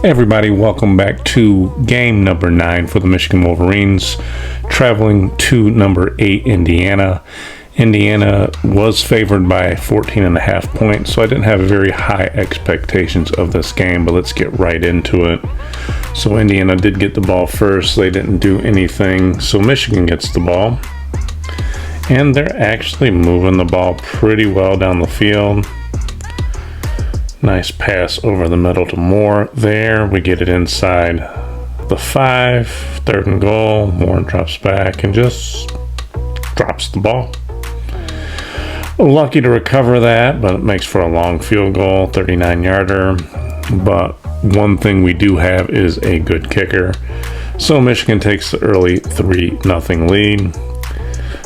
Hey everybody, welcome back to game number 9 for the Michigan Wolverines, traveling to number 8, Indiana. Indiana was favored by 14.5 points, so I didn't have very high expectations of this game, but let's get right into it. So Indiana did get the ball first. They didn't do anything, so Michigan gets the ball. And they're actually moving the ball pretty well down the field. Nice pass over the middle to Moore there. We get it inside the 5, 3rd and goal. Moore drops back and just drops the ball. Lucky to recover that, but it makes for a long field goal, 39-yarder. But one thing we do have is a good kicker. So Michigan takes the early 3-0 lead.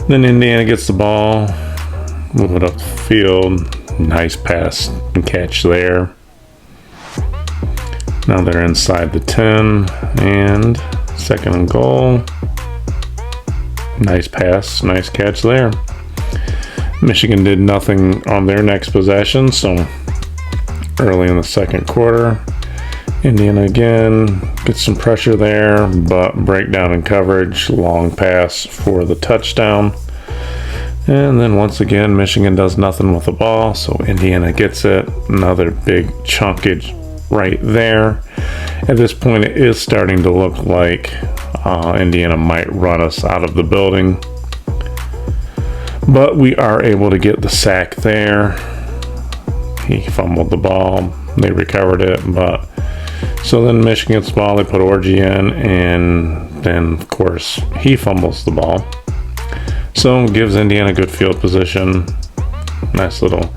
Then Indiana gets the ball, move it up the field. Nice pass and catch there. Now they're inside the 10 and 2nd and goal. Nice pass, nice catch there. Michigan did nothing on their next possession, so early in the 2nd quarter, Indiana again gets some pressure there, but breakdown in coverage, long pass for the touchdown. And then once again, Michigan does nothing with the ball, so Indiana gets it. Another big chunkage right there. At this point, it is starting to look like Indiana might run us out of the building. But we are able to get the sack there. He fumbled the ball. They recovered it, but so then Michigan gets the ball. They put Orgy in, and then, of course, he fumbles the ball. So gives Indiana good field position. Nice little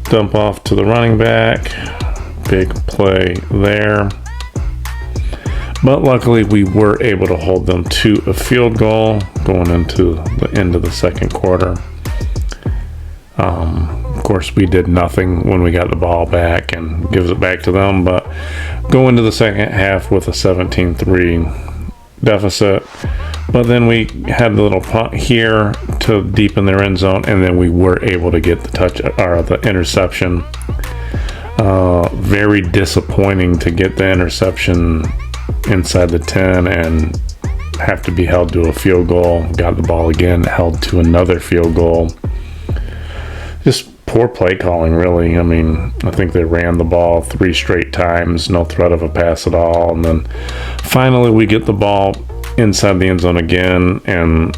dump off to the running back. Big play there. But luckily we were able to hold them to a field goal going into the end of the 2nd quarter. Of course we did nothing when we got the ball back and gives it back to them. But go into the second half with a 17-3 deficit. But then we had the little punt here to deepen their end zone, and then we were able to get the interception. Very disappointing to get the interception inside the 10 and have to be held to a field goal. Got the ball again, held to another field goal. Just poor play calling, really. I mean, I think they ran the ball 3 straight times, no threat of a pass at all. And then finally we get the ball inside the end zone again, and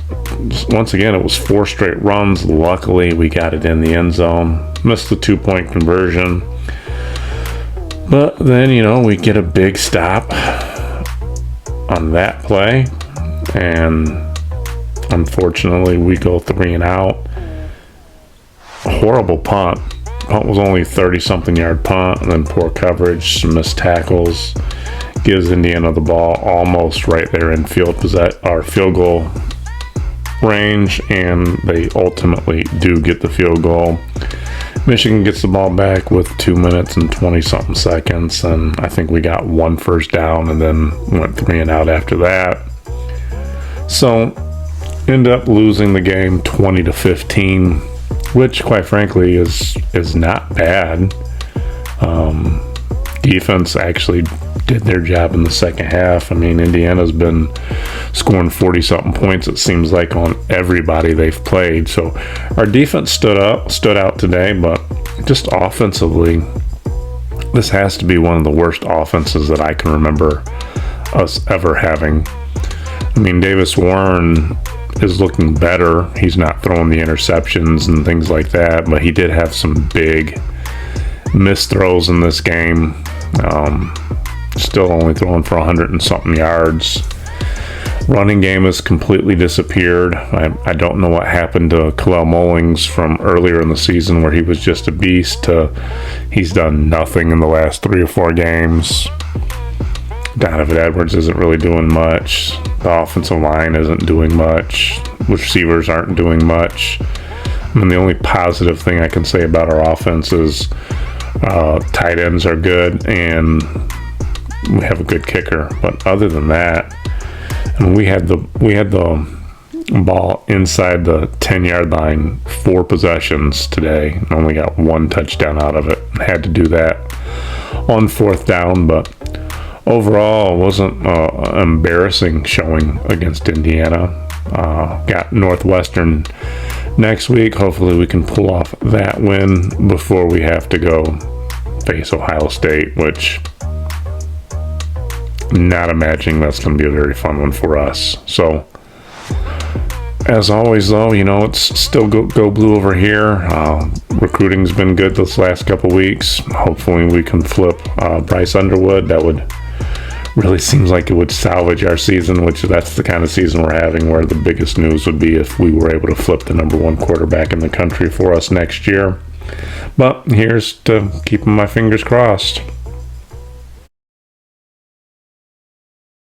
once again it was 4 straight runs. Luckily we got it in the end zone. Missed the 2-point conversion, but then we get a big stop on that play, and unfortunately we go 3 and out. A horrible punt was only 30-something yard punt, and then poor coverage, some missed tackles. Gives Indiana the ball almost right there in field goal range, and they ultimately do get the field goal. Michigan gets the ball back with 2 minutes and 20-something seconds, and I think we got 1 first down and then went 3 and out after that. So end up losing the game 20-15, which quite frankly is not bad. Defense actually did their job in the second half. I mean, Indiana's been scoring 40-something points, it seems like, on everybody they've played. So our defense stood out today, but just offensively, this has to be one of the worst offenses that I can remember us ever having. I mean, Davis Warren is looking better. He's not throwing the interceptions and things like that, but he did have some big missed throws in this game. Still only throwing for 100 and something yards. Running game has completely disappeared. I don't know what happened to Kalel Mullings from earlier in the season where he was just a beast to he's done nothing in the last 3 or 4 games. Donovan Edwards isn't really doing much. The offensive line isn't doing much. Receivers aren't doing much. I mean, the only positive thing I can say about our offense is tight ends are good and we have a good kicker. But other than that, I mean, we had the ball inside the 10-yard line 4 possessions today and only got 1 touchdown out of it. Had to do that on 4th down, but overall, it wasn't an embarrassing showing against Indiana. Got Northwestern next week. Hopefully we can pull off that win before we have to go face Ohio State, which not imagining that's going to be a very fun one for us. So as always, though, it's still go blue over here. Recruiting's been good this last couple weeks. Hopefully we can flip Bryce Underwood. That would really seems like it would salvage our season, which that's the kind of season we're having, where the biggest news would be if we were able to flip the number one quarterback in the country for us next year. But here's to keeping my fingers crossed.